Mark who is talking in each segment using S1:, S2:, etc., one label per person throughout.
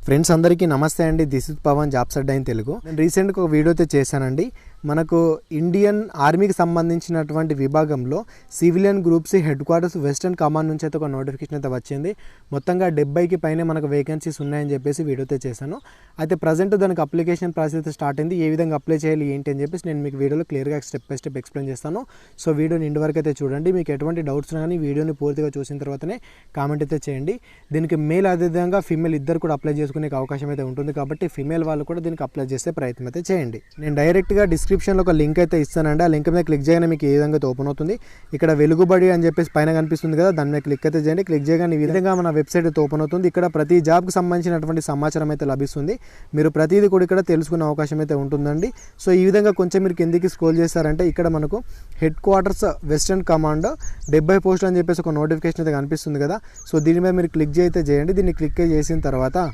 S1: Friends అందరికీ నమస్తే అండి. This is Pavan jobs Adda in Telugu. నేను రీసెంట్గా ఒక వీడియో అయితే చేశానండి. మనకు ఇండియన్ ఆర్మీకి సంబంధించినటువంటి విభాగంలో civilian groups head quarters western command నుంచి అయితే ఒక నోటిఫికేషన్ అయితే వచ్చింది. మొత్తంగా 70కి పైనే మనకు వేకెన్సీస్ ఉన్నాయని చెప్పేసి వీడియో అయితే చేశాను. అయితే ప్రజెంట్ దానికి అప్లికేషన్ ప్రాసెస్ అయితే స్టార్ట్ అయింది. ఏ విధంగా అప్లై చేయాలి ఏంటి అని చెప్పేసి నేను మీకు వీడియోలో క్లియర్గా స్టెప్ బై స్టెప్ ఎక్స్ప్లెయిన్ చేస్తాను. సో వీడియోని ఇంటి వరకు అయితే చూడండి. మీకు ఎటువంటి డౌట్స్ కానీ వీడియోని పూర్తిగా చూసిన తర్వాతనే కామెంట్ అయితే చేయండి. దీనికి మేల్ అదేవిధంగా ఫీమేల్ ఇద్దరు కూడా అప్లై చేసుకునే అవకాశం అయితే ఉంటుంది కాబట్టి ఫీమేల్ వాళ్ళు కూడా దీనికి అప్లై చేసే ప్రయత్నం అయితే చేయండి. నేను డైరెక్ట్గా డిస్క్రిప్షన్లో ఒక లింక్ అయితే ఇస్తానండి. ఆ లింక్ మీద క్లిక్ చేయగానే మీకు ఏ విధంగా అయితే ఓపెన్ అవుతుంది. ఇక్కడ వెలుగుబడి అని చెప్పేసి పైన కనిపిస్తుంది కదా, దాని మీద క్లిక్ అయితే చేయండి. క్లిక్ చేయగానే ఈ విధంగా మన వెబ్సైట్ అయితే ఓపెన్ అవుతుంది. ఇక్కడ ప్రతి జాబ్కి సంబంధించినటువంటి సమాచారం అయితే లభిస్తుంది. మీరు ప్రతిదీ కూడా ఇక్కడ తెలుసుకునే అవకాశం అయితే ఉంటుందండి. సో ఈ విధంగా కొంచెం మీరు కిందికి స్క్రోల్ చేస్తారంటే ఇక్కడ మనకు హెడ్ క్వార్టర్స్ వెస్టర్న్ కమాండ్ 70 పోస్టులు అని చెప్పేసి ఒక నోటిఫికేషన్ అయితే కనిపిస్తుంది కదా. సో దీని మీద మీరు క్లిక్ అయితే చేయండి. దీన్ని క్లిక్ చేసిన తర్వాత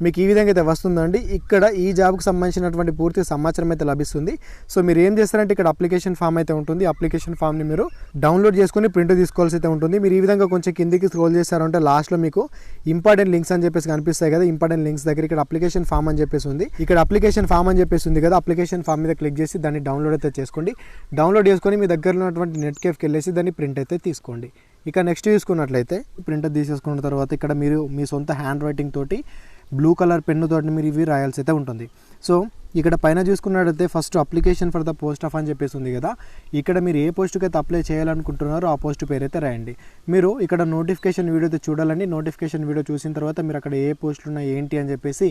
S1: మీకు ఈ విధంగా అయితే వస్తుందండి. ఇక్కడ ఈ జాబ్కి సంబంధించినటువంటి పూర్తి సమాచారం అయితే లభిస్తుంది. సో మీరు ఏం చేస్తారంటే ఇక్కడ అప్లికేషన్ ఫామ్ అయితే ఉంటుంది. అప్లికేషన్ ఫామ్ని మీరు డౌన్లోడ్ చేసుకొని ప్రింట్ తీసుకోవాల్సి అయితే ఉంటుంది. మీరు ఈ విధంగా కొంచెం కిందికి స్క్రోల్ చేస్తారంటే లాస్ట్లో మీకు ఇంపార్టెంట్ లింక్స్ అని చెప్పేసి కనిపిస్తాయి కదా. ఇంపార్టెంట్ లింక్స్ దగ్గర ఇక్కడ అప్లికేషన్ ఫామ్ అని చెప్పేసి ఉంది. ఇక్కడ అప్లికేషన్ ఫామ్ అని చెప్పేసి ఉంది కదా. అప్లికేషన్ ఫామ్ మీద క్లిక్ చేసి దాన్ని డౌన్లోడ్ అయితే చేసుకోండి. డౌన్లోడ్ చేసుకొని మీ దగ్గర ఉన్నటువంటి నెట్ కేఫ్కి వెళ్ళేసి దాన్ని ప్రింట్ అయితే తీసుకోండి. ఇక నెక్స్ట్ చూసుకున్నట్లయితే ప్రింట్ తీసేసుకున్న తర్వాత ఇక్కడ మీరు మీ సొంత హ్యాండ్ రైటింగ్ తోటి బ్లూ కలర్ పెన్నుతో మీరు ఇవి రాయాల్సి అయితే ఉంటుంది. సో ఇక్కడ పైన చూసుకున్నట్టయితే first application for the post of అని చెప్పేసి ఉంది కదా. ఇక్కడ మీరు ఏ పోస్ట్కి అయితే అప్లై చేయాలనుకుంటున్నారో ఆ పోస్ట్ పేరు అయితే రాయండి. మీరు ఇక్కడ నోటిఫికేషన్ వీడియో అయితే చూడాలండి. నోటిఫికేషన్ వీడియో చూసిన తర్వాత మీరు అక్కడ ఏ పోస్టులు ఉన్నాయి ఏంటి అని చెప్పేసి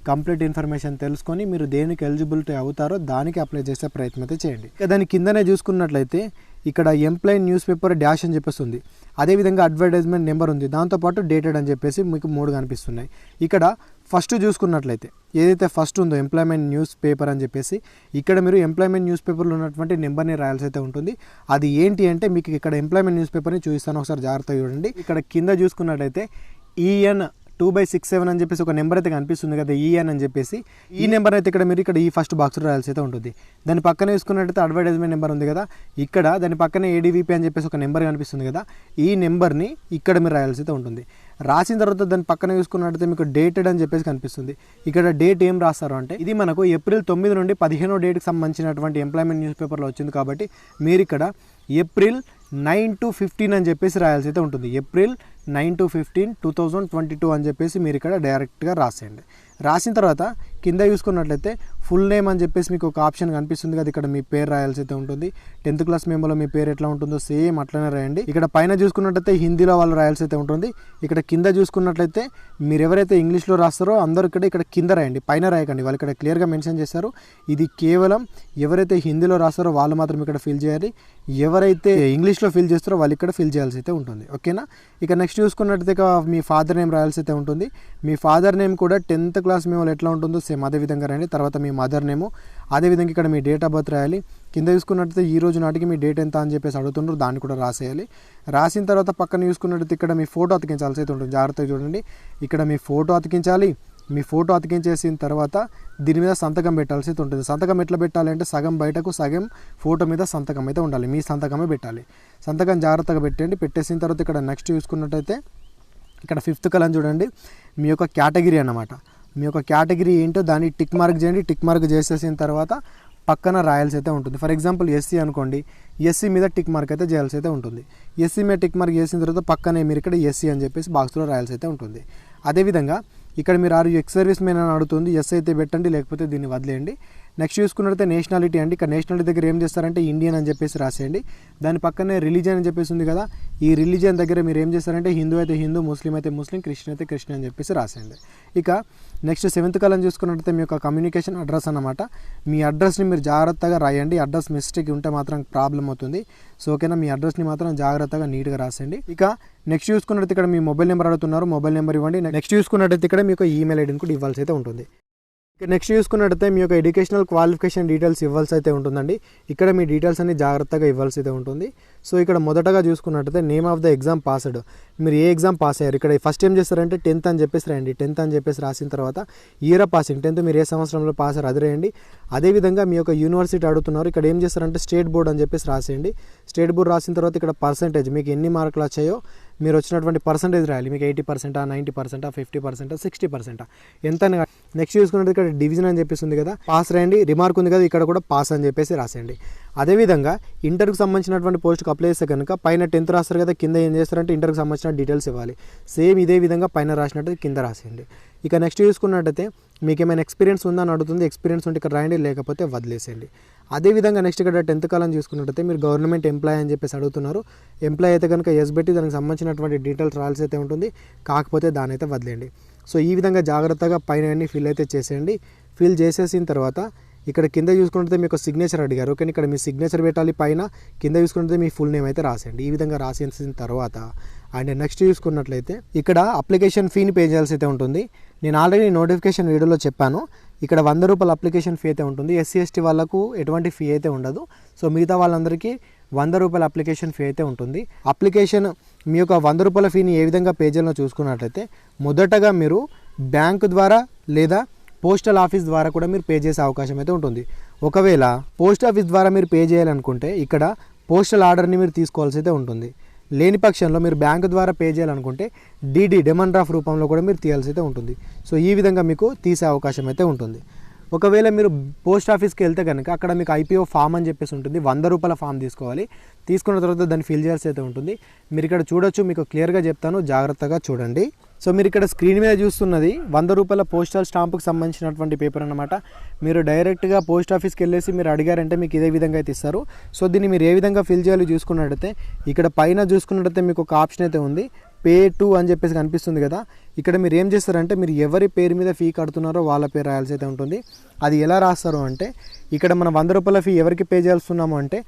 S1: కంప్లీట్ ఇన్ఫర్మేషన్ తెలుసుకొని మీరు దేనికి ఎలిజిబిలిటీ అవుతారో దానికి అప్లై చేసే ప్రయత్నం అయితే చేయండి. దాని కిందనే చూసుకున్నట్లయితే ఇక్కడ ఎంప్లాయ్ న్యూస్ పేపర్ డాష్ అని చెప్పేసి ఉంది. అదేవిధంగా అడ్వర్టైజ్మెంట్ నెంబర్ ఉంది. దాంతోపాటు డేటెడ్ అని చెప్పేసి మీకు 3 కనిపిస్తున్నాయి. ఇక్కడ ఫస్ట్ చూసుకున్నట్లయితే ఏదైతే ఫస్ట్ ఉందో ఎంప్లాయ్మెంట్ న్యూస్ పేపర్ అని చెప్పేసి ఇక్కడ మీరు ఎంప్లాయ్మెంట్ న్యూస్ పేపర్లో ఉన్నటువంటి నెంబర్ని రాయాల్సి అయితే ఉంటుంది. అది ఏంటి అంటే మీకు ఇక్కడ ఎంప్లాయ్మెంట్ న్యూస్ పేపర్ని చూపిస్తాను, ఒకసారి జాగ్రత్తగా చూడండి. ఇక్కడ కింద చూసుకున్నట్లయితే EN 2/67 అని చెప్పేసి ఒక నెంబర్ అయితే కనిపిస్తుంది కదా, EN అని చెప్పేసి. ఈ నెంబర్ అయితే ఇక్కడ మీరు ఇక్కడ ఈ ఫస్ట్ బాక్స్లో రాయాల్సి అయితే ఉంటుంది. దాని పక్కన చూసుకున్నట్టయితే అడ్వర్టైజ్మెంట్ నెంబర్ ఉంది కదా, ఇక్కడ దాని పక్కనే ADVP అని చెప్పేసి ఒక నెంబర్ కనిపిస్తుంది కదా, ఈ నెంబర్ని ఇక్కడ మీరు రాయాల్సి అయితే ఉంటుంది. రాసిన తర్వాత దాని పక్కన చూసుకున్నట్టయితే మీకు డేటెడ్ అని చెప్పేసి కనిపిస్తుంది. ఇక్కడ డేట్ ఏం రాస్తారు అంటే ఇది మనకు ఏప్రిల్ 9 నుండి 15వ డేట్కి సంబంధించినటువంటి ఎంప్లాయ్మెంట్ న్యూస్ పేపర్లో వచ్చింది కాబట్టి మీరు ఇక్కడ ఏప్రిల్ 9 to 15 అని చెప్పేసి రాయాల్సి అయితే ఉంటుంది. ఏప్రిల్ 9 to 15, 2022 అని చెప్పేసి మీరు ఇక్కడ డైరెక్ట్గా రాసేయండి. రాసిన తర్వాత కింద చూసుకున్నట్లయితే ఫుల్ నేమ్ అని చెప్పేసి మీకు ఒక ఆప్షన్ కనిపిస్తుంది కదా, ఇక్కడ మీ పేరు రాయాల్సి అయితే ఉంటుంది. 10th క్లాస్ మెమోలో మీ పేరు ఎట్లా ఉంటుందో సేమ్ అట్లనే రాయండి. ఇక్కడ పైన చూసుకున్నట్లయితే హిందీలో వాళ్ళు రాయాల్సి అయితే ఉంటుంది. ఇక్కడ కింద చూసుకున్నట్లయితే మీరు ఎవరైతే ఇంగ్లీష్లో రాస్తారో అందరూ ఇక్కడ కింద రాయండి, పైన రాయకండి. వాళ్ళు ఇక్కడ క్లియర్గా మెన్షన్ చేశారు. ఇది కేవలం ఎవరైతే హిందీలో రాస్తారో వాళ్ళు మాత్రం ఇక్కడ ఫిల్ చేయాలి. ఎవరైతే ఇంగ్లీష్లో ఫిల్ చేస్తారో వాళ్ళు ఇక్కడ ఫిల్ చేయాల్సి అయితే ఉంటుంది. ఓకేనా. ఇక నెక్స్ట్ చూసుకున్నట్లయితే మీ ఫాదర్ నేమ్ రాయాల్సి అయితే ఉంటుంది. మీ ఫాదర్ నేమ్ కూడా 10th క్లాస్ మెమోలో ఎట్లా ఉంటుందో సేమ్ అదే విధంగా రాయండి. తర్వాత మీ మదర్ నేము, అదేవిధంగా ఇక్కడ మీ డేట్ ఆఫ్ బర్త్ రాయాలి. కింద చూసుకున్నట్టయితే ఈ రోజు నాటికి మీ డేట్ ఎంత అని చెప్పేసి అడుగుతుండ్రు, దాన్ని కూడా రాసేయాలి. రాసిన తర్వాత పక్కన చూసుకున్నట్టయితే ఇక్కడ మీ ఫోటో అతికించాల్సి అయితే ఉంటుంది. జాగ్రత్తగా చూడండి, ఇక్కడ మీ ఫోటో అతికించాలి. మీ ఫోటో అతికించేసిన తర్వాత దీని మీద సంతకం పెట్టాల్సి అయితే ఉంటుంది. సంతకం ఎట్లా పెట్టాలి అంటే సగం బయటకు సగం ఫోటో మీద సంతకం అయితే ఉండాలి. మీ సంతకమే పెట్టాలి. సంతకం జాగ్రత్తగా పెట్టండి. పెట్టేసిన తర్వాత ఇక్కడ నెక్స్ట్ చూసుకున్నట్టయితే ఇక్కడ 5th కలర్ చూడండి, మీ యొక్క కేటగిరీ అన్నమాట. మీ యొక్క కేటగిరీ ఏంటో దాన్ని టిక్ మార్క్ చేయండి. టిక్ మార్క్ చేసేసిన తర్వాత పక్కన రాయాల్సి అయితే ఉంటుంది. ఫర్ ఎగ్జాంపుల్ SC అనుకోండి, SC మీద టిక్ మార్క్ అయితే చేయాల్సి అయితే ఉంటుంది. SC మీద టిక్ మార్క్ చేసిన తర్వాత పక్కనే మీరు ఇక్కడ SC అని చెప్పేసి బాక్స్లో రాయాల్సి అయితే ఉంటుంది. అదేవిధంగా ఇక్కడ మీరు ఎక్స్ సర్వీస్ మెన్ అని అడుగుతుంది, ఎస్ అయితే పెట్టండి, లేకపోతే దీన్ని వదిలేయండి. నెక్స్ట్ చూసుకున్నట్లయితే నేషనాలిటీ అండి. ఇక్కడ నేషనాలిటీ దగ్గర ఏం చేస్తారంటే ఇండియన్ అని చెప్పేసి రాసేయండి. దాని పక్కనే రిలీజియన్ అని చెప్పేసి ఉంది కదా, ఈ రిలీజియన్ దగ్గర మీరు ఏం చేస్తారంటే హిందూ అయితే హిందూ, ముస్లిం అయితే ముస్లిం, క్రిస్టియన్ అయితే క్రిస్టియన్ అని చెప్పేసి రాసేయండి. ఇక నెక్స్ట్ 7th కాలం చూసుకున్నట్లయితే మీ యొక్క కమ్యూనికేషన్ అడ్రస్ అన్నమాట. మీ అడ్రస్ని మీరు జాగ్రత్తగా రాయండి. అడ్రస్ మిస్టేక్ ఉంటే మాత్రం ప్రాబ్లం అవుతుంది. సో ఓకేనా, మీ అడ్రస్ని మాత్రం జాగ్రత్తగా నీట్గా రాసేయండి. ఇక నెక్స్ట్ చూసుకున్నట్లయితే ఇక్కడ మీ మొబైల్ నెంబర్ అడుగుతున్నారు, మొబైల్ నెంబర్ ఇవ్వండి. నెక్స్ట్ చూసుకున్నట్లయితే ఇక్కడ మీకు ఈమెయిల్ ఐడిని కూడా ఇవ్వాల్సి అయితే ఉంటుంది. ఇక నెక్స్ట్ చూసుకున్నట్టయితే మీ యొక్క ఎడ్యుకేషనల్ క్వాలిఫికేషన్ డీటెయిల్స్ ఇవ్వాల్సి అయితే ఉంటుందండి. ఇక్కడ మీ డీటెయిల్స్ అన్ని జాగ్రత్తగా ఇవ్వాల్సి అయితే ఉంటుంది. సో ఇక్కడ మొదటగా చూసుకున్నట్టయితే name of the exam passed, మీరు ఏ ఎగ్జామ్ పాస్ అయ్యారు. ఇక్కడ ఫస్ట్ ఏం చేస్తారంటే 10th అని చెప్పేసి రాయండి. 10th అని చెప్పేసి రాసిన తర్వాత ఇయర్ ఆఫ్ పాసింగ్, 10th మీరు ఏ సంవత్సరంలో పాస్ అయ్యారు అది రాయండి. అదేవిధంగా మీ యొక్క యూనివర్సిటీ అడుగుతున్నారు, ఇక్కడ ఏం చేస్తారంటే స్టేట్ బోర్డ్ అని చెప్పేసి రాసేయండి. స్టేట్ బోర్డ్ రాసిన తర్వాత ఇక్కడ పర్సెంటేజ్ మీకు ఎన్ని మార్కులు వచ్చాయో మీరు వచ్చినటువంటి పర్సెంటేజ్ రాయాలి. మీకు 80%, 90%, 50%, 60% ఎంత అని. నెక్స్ట్ చూసుకున్నట్టు ఇక్కడ డివిజన్ అని చెప్పేసి ఉంది కదా, పాస్ రాయండి. రిమార్క్ ఉంది కదా, ఇక్కడ కూడా పాస్ అని చెప్పేసి రాసేయండి. అదేవిధంగా ఇంటర్కి సంబంధించినటువంటి పోస్ట్కి అప్లై చేస్తే కనుక పైన 10th రాస్తారు కదా, కింద ఏం చేస్తారంటే ఇంటర్కి సంబంధించిన డీటెయిల్స్ ఇవ్వాలి. సేమ్ ఇదే విధంగా పైన రాసినట్టు కింద రాసేయండి. ఇక నెక్స్ట్ చూసుకున్నట్టయితే మీకు ఏమైనా ఎక్స్పీరియన్స్ ఉందని అడుగుతుంది. ఎక్స్పీరియన్స్ ఉంటే ఇక్కడ రాయండి, లేకపోతే వదిలేసేయండి. అదేవిధంగా నెక్స్ట్ ఇక్కడ 10th కాలం చూసుకున్నట్టయితే మీరు గవర్నమెంట్ ఎంప్లాయీ అని చెప్పేసి అడుగుతున్నారు. ఎంప్లాయీ అయితే కనుక ఎస్ పెట్టి దానికి సంబంధించినటువంటి డీటెయిల్స్ రాయాల్సి అయితే ఉంటుంది, కాకపోతే దాని అయితే వదిలేయండి. సో ఈ విధంగా జాగ్రత్తగా పైన అన్ని ఫిల్ అయితే చేసేయండి. ఫిల్ చేసేసిన తర్వాత ఇక్కడ కింద చూసుకుంటే మీకు సిగ్నేచర్ అడిగారు. ఓకే, ఇక్కడ మీ సిగ్నేచర్ పెట్టాలి. పైన కింద చూసుకుంటే మీ ఫుల్ నేమ్ అయితే రాసేయండి. ఈ విధంగా రాసేసిన తర్వాత అండ్ నెక్స్ట్ చూసుకున్నట్లయితే ఇక్కడ అప్లికేషన్ ఫీని పే చేయాల్సి అయితే ఉంటుంది. నేను ఆల్రెడీ నోటిఫికేషన్ వీడియోలో చెప్పాను, ఇక్కడ 100 రూపాయల అప్లికేషన్ ఫీ అయితే ఉంటుంది. ఎస్సీ ఎస్టీ వాళ్ళకు ఎటువంటి ఫీ అయితే ఉండదు. సో మిగతా వాళ్ళందరికీ 100 రూపాయల అప్లికేషన్ ఫీ అయితే ఉంటుంది. అప్లికేషన్ మీ యొక్క 100 రూపాయల ఫీని ఏ విధంగా పే చేయాలో చూసుకున్నట్లయితే మొదటగా మీరు బ్యాంకు ద్వారా లేదా పోస్టల్ ఆఫీస్ ద్వారా కూడా మీరు పే చేసే అవకాశం అయితే ఉంటుంది. ఒకవేళ పోస్ట్ ఆఫీస్ ద్వారా మీరు పే చేయాలనుకుంటే ఇక్కడ పోస్టల్ ఆర్డర్ని మీరు తీసుకోవాల్సి అయితే ఉంటుంది. లేని పక్షంలో మీరు బ్యాంకు ద్వారా పే చేయాలనుకుంటే డీడీ డిమాండ్ డ్రాఫ్ట్ రూపంలో కూడా మీరు తీయాల్సి అయితే ఉంటుంది. సో ఈ విధంగా మీకు తీసే అవకాశం అయితే ఉంటుంది. ఒకవేళ మీరు పోస్ట్ ఆఫీస్కి వెళ్తే కనుక అక్కడ మీకు ఐపీఓ ఫామ్ అని చెప్పేసి ఉంటుంది. 100 రూపాయల ఫామ్ తీసుకోవాలి. తీసుకున్న తర్వాత దాన్ని ఫిల్ చేయాల్సి అయితే ఉంటుంది. మీరు ఇక్కడ చూడొచ్చు, మీకు క్లియర్గా చెప్తాను, జాగ్రత్తగా చూడండి. సో మీరు ఇక్కడ స్క్రీన్ మీద చూస్తున్నది 100 రూపాయల పోస్టల్ స్టాంపుకి సంబంధించినటువంటి పేపర్ అనమాట. మీరు డైరెక్ట్గా పోస్ట్ ఆఫీస్కి వెళ్ళేసి మీరు అడిగారంటే మీకు ఇదే విధంగా అయితే ఇస్తారు. సో దీన్ని మీరు ఏ విధంగా ఫిల్ చేయాలో చూసుకున్నట్టయితే ఇక్కడ పైన చూసుకున్నట్టయితే మీకు ఒక ఆప్షన్ అయితే ఉంది, పే టు అని చెప్పేసి కనిపిస్తుంది కదా. ఇక్కడ మీరు ఏం చేస్తారంటే మీరు ఎవరి పేరు మీద ఫీ కడుతున్నారో వాళ్ళ పేరు రాయాల్సి అయితే ఉంటుంది. అది ఎలా రాస్తారు అంటే ఇక్కడ మనం 100 రూపాయల ఫీ ఎవరికి పే చేస్తున్నాము అంటే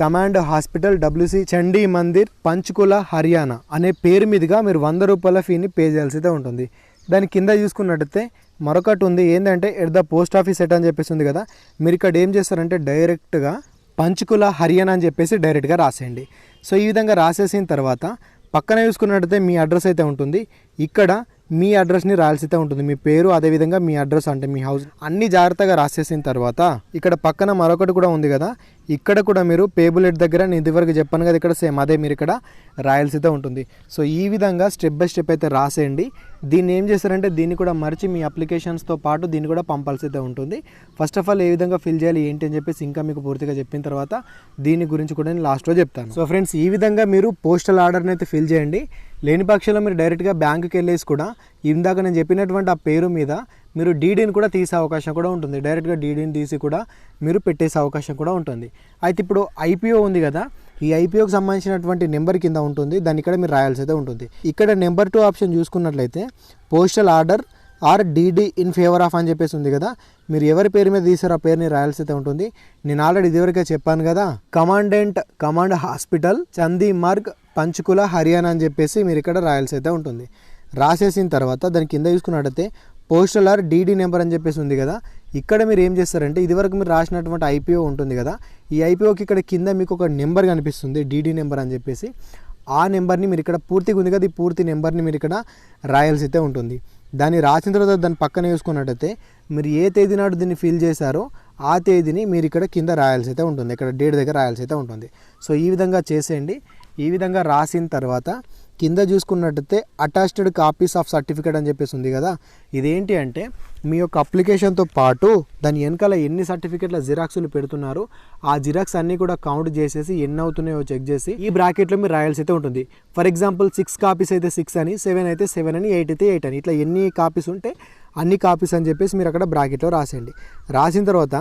S1: command hospital WC Chandi Mandir Panchkula Haryana అనే పేరు మీదుగా మీరు 100 రూపాయల ఫీని పే చేయాల్సి అయితే ఉంటుంది. దాని కింద చూసుకున్నట్టయితే మరొకటి ఉంది, ఏంటంటే at the post office at అని చెప్పేసి ఉంది కదా. మీరు ఇక్కడ ఏం చేస్తారంటే డైరెక్ట్గా పంచ్కుల హర్యానా అని చెప్పేసి డైరెక్ట్గా రాసేయండి. సో ఈ విధంగా రాసేసిన తర్వాత పక్కన చూసుకున్నట్టయితే మీ అడ్రస్ అయితే ఉంటుంది. ఇక్కడ మీ అడ్రస్ని రాయాల్సి అయితే ఉంటుంది, మీ పేరు అదేవిధంగా మీ అడ్రస్ అంటే మీ హౌస్ అన్ని జాగ్రత్తగా రాసేసిన తర్వాత ఇక్కడ పక్కన మరొకటి కూడా ఉంది కదా, ఇక్కడ కూడా మీరు పేబుల్ ఎట్ దగ్గర నేను ఇదివరకు చెప్పాను కదా, ఇక్కడ సేమ్ అదే మీరు ఇక్కడ రాయాల్సి అయితే ఉంటుంది. సో ఈ విధంగా స్టెప్ బై స్టెప్ అయితే రాసేయండి. దీన్ని ఏం చేస్తారంటే దీన్ని కూడా మరిచి మీ అప్లికేషన్స్తో పాటు దీన్ని కూడా పంపాల్సి అయితే ఉంటుంది. ఫస్ట్ ఆఫ్ ఆల్ ఏ విధంగా ఫిల్ చేయాలి ఏంటి అని చెప్పేసి ఇంకా మీకు పూర్తిగా చెప్పిన తర్వాత దీని గురించి కూడా నేను లాస్ట్లో చెప్తాను. సో ఫ్రెండ్స్, ఈ విధంగా మీరు పోస్టల్ ఆర్డర్ని అయితే ఫిల్ చేయండి. లేని పక్షంలో మీరు డైరెక్ట్గా బ్యాంకుకి వెళ్ళేసి కూడా ఇందాక నేను చెప్పినటువంటి ఆ పేరు మీద మీరు డీడీని కూడా తీసే అవకాశం కూడా ఉంటుంది. డైరెక్ట్గా డీడీని తీసి కూడా మీరు పెట్టేసే అవకాశం కూడా ఉంటుంది. అయితే ఇప్పుడు ఐపీఓ ఉంది కదా, ఈ ఐపీఓకి సంబంధించినటువంటి నెంబర్ కింద ఉంటుంది, దాన్ని ఇక్కడ మీరు రాయాల్సి అయితే ఉంటుంది. ఇక్కడ నెంబర్ 2 ఆప్షన్ చూసుకున్నట్లయితే postal order or DD in favour of అని చెప్పేసి ఉంది కదా, మీరు ఎవరి పేరు మీద తీసారో ఆ పేరుని రాయాల్సి అయితే ఉంటుంది. నేను ఆల్రెడీ ఇదివరకే చెప్పాను కదా, కమాండ్ హాస్పిటల్ చందీ మార్గ్ పంచ్కుల హర్యానా అని చెప్పేసి మీరు ఇక్కడ రాయాల్సి అయితే ఉంటుంది. రాసేసిన తర్వాత దాని కింద చూసుకున్నట్టయితే పోస్టల్ ఆర్ డీడీ నెంబర్ అని చెప్పేసి ఉంది కదా, ఇక్కడ మీరు ఏం చేస్తారంటే ఇదివరకు మీరు రాసినటువంటి ఐపీఓ ఉంటుంది కదా, ఈ ఐపీఓకి ఇక్కడ కింద మీకు ఒక నెంబర్ కనిపిస్తుంది డీడీ నెంబర్ అని చెప్పేసి, ఆ నెంబర్ని మీరు ఇక్కడ పూర్తిగా ఉంది కదా, ఈ పూర్తి నెంబర్ని మీరు ఇక్కడ రాయాల్సి అయితే ఉంటుంది. దాన్ని రాసిన తర్వాత దాని పక్కన చూసుకున్నట్టయితే మీరు ఏ తేదీ నాడు దీన్ని ఫిల్ చేశారో ఆ తేదీని మీరు ఇక్కడ కింద రాయాల్సి అయితే ఉంటుంది, ఇక్కడ డేట్ దగ్గర రాయాల్సి అయితే ఉంటుంది. సో ఈ విధంగా చేసేయండి. ఈ విధంగా రాసిన తర్వాత కింద చూసుకున్నట్టయితే అటాచ్డ్ కాపీస్ ఆఫ్ సర్టిఫికేట్ అని చెప్పేసి ఉంది కదా, ఇదేంటి అంటే మీ యొక్క అప్లికేషన్తో పాటు దాని వెనకాల ఎన్ని సర్టిఫికేట్ల జిరాక్స్లు పెడుతున్నారో ఆ జిరాక్స్ అన్నీ కూడా కౌంట్ చేసేసి ఎన్ని అవుతున్నాయో చెక్ చేసి ఈ బ్రాకెట్లో మీరు రాయాల్సి అయితే ఉంటుంది. ఫర్ ఎగ్జాంపుల్ 6 కాపీస్ అయితే 6 అని, 7 అయితే 7 అని, 8 అయితే 8 అని, ఇట్లా ఎన్ని కాపీస్ ఉంటే అన్ని కాపీస్ అని చెప్పేసి మీరు అక్కడ బ్రాకెట్లో రాసేయండి. రాసిన తర్వాత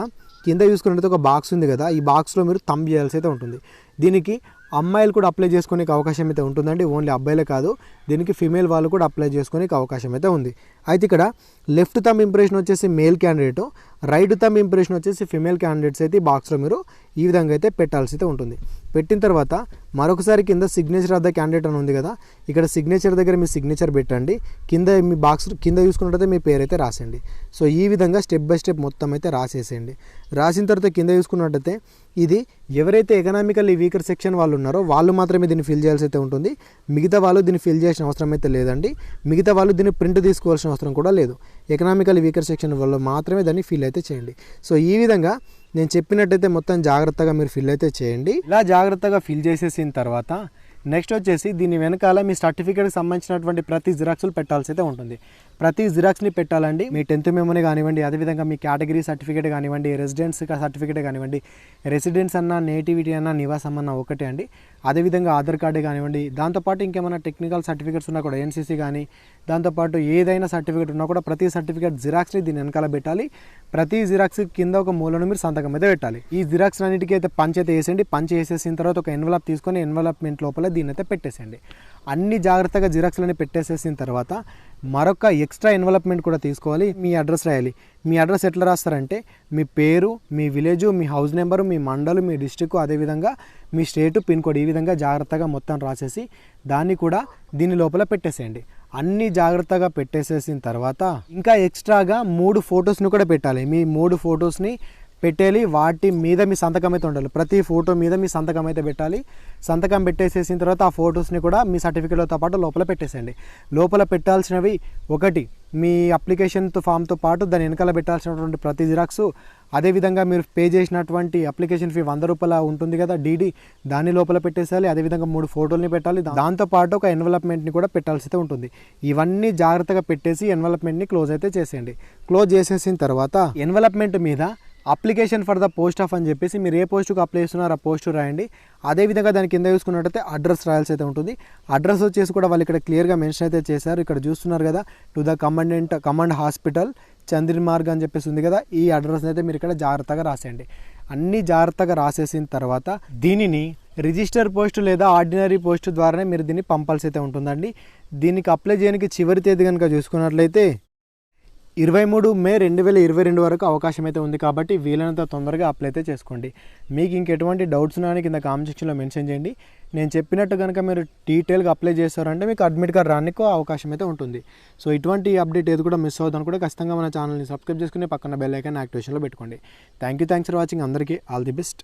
S1: కింద చూసుకున్నట్టు ఒక బాక్స్ ఉంది కదా, ఈ బాక్స్లో మీరు థంబ్ చేయాల్సి అయితే ఉంటుంది. దీనికి అమ్మాయిలు కూడా అప్లై చేసుకునే అవకాశం అయితే ఉంటుందండి, ఓన్లీ అబ్బాయిలే కాదు, దీనికి ఫిమేల్ వాళ్ళు కూడా అప్లై చేసుకునే అవకాశం అయితే ఉంది. అయితే ఇక్కడ లెఫ్ట్ థంబ్ ఇంప్రెషన్ వచ్చేసి male candidate, right thumb impression వచ్చేసి ఫిమేల్ క్యాండిడేట్స్ అయితే ఈ బాక్స్లో మీరు ఈ విధంగా అయితే పెట్టాల్సి అయితే ఉంటుంది. పెట్టిన తర్వాత మరొకసారి కింద సిగ్నేచర్ ఆఫ్ ద క్యాండిడేట్ అని ఉంది కదా, ఇక్కడ సిగ్నేచర్ దగ్గర మీ సిగ్నేచర్ పెట్టండి, కింద మీ బాక్స్ కింద చూసుకున్నట్టయితే మీ పేరు అయితే రాసేయండి. సో ఈ విధంగా స్టెప్ బై స్టెప్ మొత్తం అయితే రాసేసేయండి. రాసిన తర్వాత కింద చూసుకున్నట్టయితే ఇది ఎవరైతే ఎకనామికల్లీ వీకర్ సెక్షన్ వాళ్ళు ఉన్నారో వాళ్ళు మాత్రమే దీన్ని ఫిల్ చేయాల్సి అయితే ఉంటుంది, మిగతా వాళ్ళు దీన్ని ఫిల్ చేయాల్సిన అవసరం అయితే లేదండి. మిగతా వాళ్ళు దీన్ని ప్రింట్ తీసుకోవాల్సిన అవసరం కూడా లేదు. ఎకనామికల్లీ వీకర్ సెక్షన్ వాళ్ళు మాత్రమే దాన్ని ఫిల్ అయితే చేయండి. సో ఈ విధంగా నేను చెప్పినట్టయితే మొత్తం జాగ్రత్తగా మీరు ఫిల్ అయితే చేయండి. ఇలా జాగ్రత్తగా ఫిల్ చేసేసిన తర్వాత నెక్స్ట్ వచ్చేసి దీని వెనకాల మీ సర్టిఫికేట్కి సంబంధించినటువంటి ప్రతి జిరాక్స్లు పెట్టాల్సి అయితే ఉంటుంది. ప్రతి జిరాక్స్ని పెట్టాలండి. మీ 10th మెమోని కానివ్వండి, అదేవిధంగా మీ కేటగిరీ సర్టిఫికేట్ కానివ్వండి, రెసిడెన్స్ సర్టిఫికేట్ కానివ్వండి, రెసిడెన్స్ అన్న నేటివిటీ అన్న నివాసం అన్న ఒకటే అండి. అదేవిధంగా ఆధార్ కార్డే కానివ్వండి, దాంతోపాటు ఇంకేమైనా టెక్నికల్ సర్టిఫికేట్స్ ఉన్నా కూడా ఎన్సీసీ కానీ, దాంతోపాటు ఏదైనా సర్టిఫికేట్ ఉన్నా కూడా ప్రతి సర్టిఫికేట్ జిరాక్స్ని దీని వెనకాల పెట్టాలి. ప్రతి జిరాక్స్ కింద ఒక మూలను మీరు సంతకం అయితే పెట్టాలి. ఈ జిరాక్స్ అన్నిటికీ అయితే పంచ్ అయితే వేసేయండి. పంచ్ వేసేసిన తర్వాత ఒక ఎన్వలప్ తీసుకొని ఎన్వలప్మెంట్ లోపల దీన్ని అయితే పెట్టేసేయండి. అన్ని జాగ్రత్తగా జిరాక్స్లని పెట్టేసేసిన తర్వాత మరొక ఎక్స్ట్రా ఎన్వలప్మెంట్ కూడా తీసుకోవాలి. మీ అడ్రస్ రాయాలి. మీ అడ్రస్ ఎట్లా రాస్తారంటే మీ పేరు, మీ విలేజు, మీ హౌస్ నెంబరు, మీ మండలు, మీ డిస్టిక్, అదేవిధంగా మీ స్టేటు, పిన్ కోడ్, ఈ విధంగా జాగ్రత్తగా మొత్తం రాసేసి దాన్ని కూడా దీని లోపల పెట్టేసేయండి. అన్ని జాగ్రత్తగా పెట్టేసేసిన తర్వాత ఇంకా ఎక్స్ట్రాగా 3 ఫొటోస్ని కూడా పెట్టాలి. మీ 3 ఫొటోస్ని పెట్టేయాలి. వాటి మీద మీ సంతకం అయితే ఉండాలి. ప్రతి ఫోటో మీద మీ సంతకం అయితే పెట్టాలి. సంతకం పెట్టేసేసిన తర్వాత ఆ ఫొటోస్ని కూడా మీ సర్టిఫికేట్తో పాటు లోపల పెట్టేసేయండి. లోపల పెట్టాల్సినవి ఒకటి మీ అప్లికేషన్తో ఫామ్తో పాటు దాని వెనకాల పెట్టాల్సినటువంటి ప్రతి జిరాక్సు, అదేవిధంగా మీరు పే చేసినటువంటి అప్లికేషన్ ఫీ 100 రూపాయల ఉంటుంది కదా డీడీ, దాన్ని లోపల పెట్టేసేయాలి. అదేవిధంగా 3 ఫోటోల్ని పెట్టాలి. దాంతోపాటు ఒక ఎన్వలప్మెంట్ని కూడా పెట్టాల్సి అయితే ఉంటుంది. ఇవన్నీ జాగ్రత్తగా పెట్టేసి ఎన్వలప్మెంట్ని క్లోజ్ అయితే చేసేయండి. క్లోజ్ చేసేసిన తర్వాత ఎన్వలప్మెంట్ మీద application for the post of అని చెప్పేసి మీరు ఏ పోస్టుకు అప్లై చేస్తున్నారో ఆ పోస్టు రాయండి. అదేవిధంగా దాని కింద చూసుకున్నట్టయితే అడ్రస్ రాయాల్సి అయితే ఉంటుంది. అడ్రస్ వచ్చేసి కూడా వాళ్ళు ఇక్కడ క్లియర్గా మెన్షన్ అయితే చేశారు. ఇక్కడ చూస్తున్నారు కదా, టు ద కమాండ్ హాస్పిటల్ చంద్రమార్గ్ అని చెప్పేసి ఉంది కదా, ఈ అడ్రస్ అయితే మీరు ఇక్కడ జాగ్రత్తగా రాసేయండి. అన్నీ జాగ్రత్తగా రాసేసిన తర్వాత దీనిని రిజిస్టర్ పోస్టు లేదా ఆర్డినరీ పోస్టు ద్వారానే మీరు దీన్ని పంపాల్సి అయితే ఉంటుందండి. దీనికి అప్లై చేయడానికి చివరి తేదీ కనుక చూసుకున్నట్లయితే 23 మే 2022 వరకు అవకాశం అయితే ఉంది. కాబట్టి వీలైనంత తొందరగా అప్లై అయితే చేసుకోండి. మీకు ఇంకెటువంటి డౌట్స్ ఉన్నాయని కింద కామెంట్ సెక్షన్లో మెన్షన్ చేయండి. నేను చెప్పినట్టు కనుక మీరు డీటెయిల్గా అప్లై చేస్తారంటే మీకు అడ్మిట్ కార్డ్ రానికి అవకాశం అయితే ఉంటుంది. సో ఇటువంటి అప్డేట్ ఏది కూడా మిస్ అవుతుంది కూడా ఖచ్చితంగా మన ఛానల్ని సబ్స్క్రైబ్ చేసుకుని పక్కన బెల్ ఐకాన్ యాక్టివేషన్లో పెట్టుకోండి. Thanks for watching. అందరికీ ఆల్ ది బెస్ట్.